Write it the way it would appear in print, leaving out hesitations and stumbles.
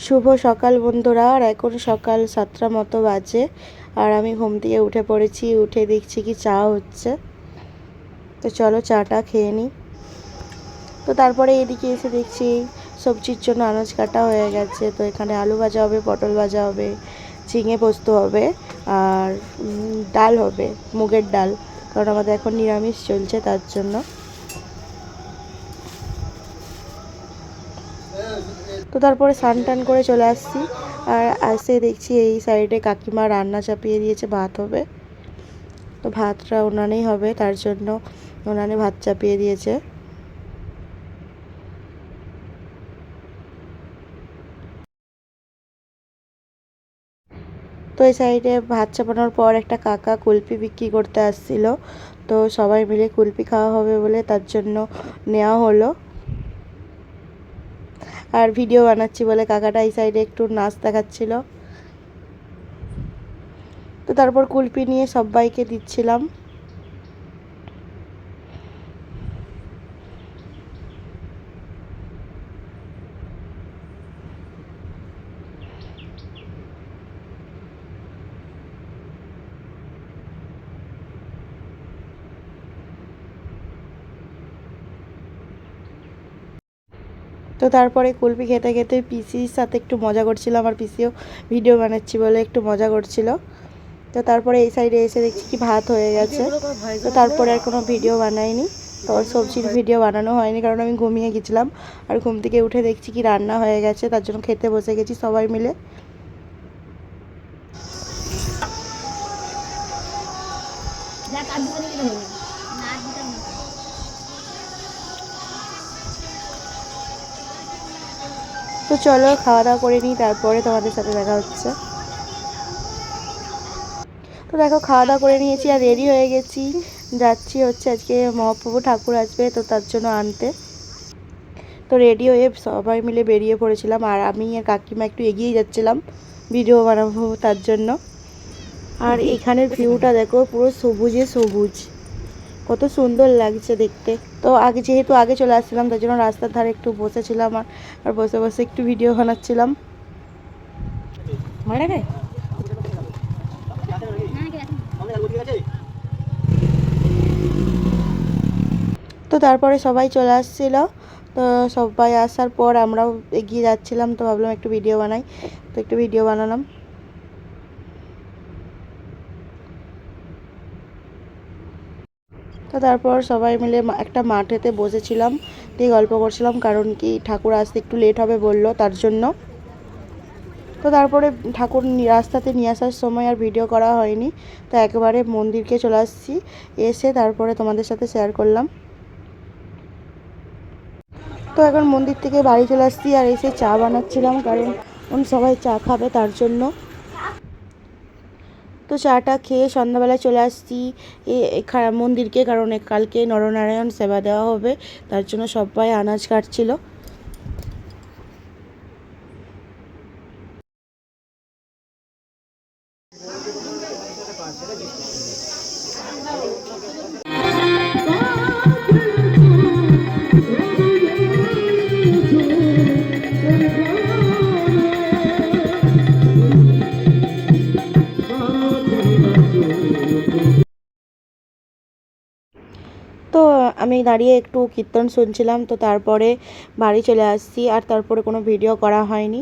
শুভ সকাল বন্ধুরা। আর এখন সকাল 7টা মতো বাজে, আর আমি ঘুম থেকে উঠে পড়েছি। উঠে দেখছি কি চা হচ্ছে, তো চলো চাটা খেয়ে নিই। তো তারপরে এদিকে এসে দেখছি সবজির জন্য আনাজ কাটা হয়ে গেছে। তো এখানে আলু ভাজা হবে, পটল ভাজা হবে, ঝিঙে পোস্ত হবে, আর ডাল হবে, মুগের ডাল, কারণ আমাদের এখন নিরামিষ চলছে তার জন্য। তো তারপরে স্নান টান করে চলে আসছি, আর আসে দেখছি এই সাইডে কাকিমা রান্না চাপিয়ে দিয়েছে, ভাত হবে। তো ভাতটা উনানেই হবে, তার জন্য উনানে ভাত চাপিয়ে দিয়েছে। তো এই সাইডে ভাত চাপানোর পর একটা কাকা কুলপি বিক্রি করতে আসছিল, তো সবাই মিলে কুলপি খাওয়া হবে বলে তার জন্য নেওয়া হলো। আর ভিডিও বানাচ্ছি বলে কাকাটা এই সাইডে একটু নাচ দেখাচ্ছিল। তো তারপর কুলপি নিয়ে সবাইকে দিচ্ছিলাম। তো তারপরে কুলপি খেতে খেতে পিসির সাথে একটু মজা করছিলাম, আর পিসিও ভিডিও বানাচ্ছি বলে একটু মজা করছিল। তো তারপরে এই সাইডে এসে দেখছি কি ভাত হয়ে গেছে। তো তারপরে আর কোনো ভিডিও বানাইনি, তো সবজির ভিডিও বানানো হয়নি কারণ আমি ঘুমিয়ে গেছিলাম। আর ঘুম থেকে উঠে দেখছি কি রান্না হয়ে গেছে, তার জন্য খেতে বসে গেছি সবাই মিলে। তো চলো খাওয়া দাওয়া করে নিই, তারপরে তোমাদের সাথে দেখা হচ্ছে। তো দেখো খাওয়া দাওয়া করে নিয়েছি আর রেডি হয়ে গেছি, যাচ্ছি হচ্ছে আজকে মহাপ্রভু ঠাকুর আসবে, তো তার জন্য আনতে। তো রেডি হয়ে সবাই মিলে বেরিয়ে পড়েছিলাম, আর আমি আর কাকিমা একটু এগিয়ে যাচ্ছিলাম ভিডিও বানাবো তার জন্য। আর এখানের ভিউটা দেখো, পুরো সবুজে সবুজ, কত সুন্দর লাগছে দেখতে। তো যেহেতু আগে চলে আসছিলাম, তার জন্য রাস্তার ধারে একটু বসেছিলাম, আর বসে বসে একটু ভিডিও বানাচ্ছিলাম। তো তারপরে সবাই চলে আসছিলো। তো সবাই আসার পর আমরাও এগিয়ে যাচ্ছিলাম, তো ভাবলাম একটু ভিডিও বানাই, তো একটু ভিডিও বানালাম। তো তারপর সবাই মিলে একটা মাঠেতে বসেছিলাম, দিয়ে গল্প করছিলাম, কারণ কি ঠাকুর আসতে একটু লেট হবে বললো তার জন্য। তো তারপরে ঠাকুর রাস্তাতে নিয়ে আসার সময় আর ভিডিও করা হয়নি, তো একেবারে মন্দিরকে চলে আসছি, এসে তারপরে তোমাদের সাথে শেয়ার করলাম। তো এখন মন্দির থেকে বাড়ি চলে আসছি, আর এসে চা বানাচ্ছিলাম, কারণ সবাই চা খাবে তার জন্য। তো চাটা খেয়ে সন্ধ্যাবেলায় চলে আসছি মন্দিরকে, কারণ কালকে নরনারায়ণ সেবা দেওয়া হবে, তার জন্য সবাই আনাজ কাটছিল। তো আমি দাঁড়িয়ে একটু কীর্তন শুনছিলাম, তো তারপরে বাড়ি চলে আসছি, আর তারপরে কোনো ভিডিও করা হয়নি।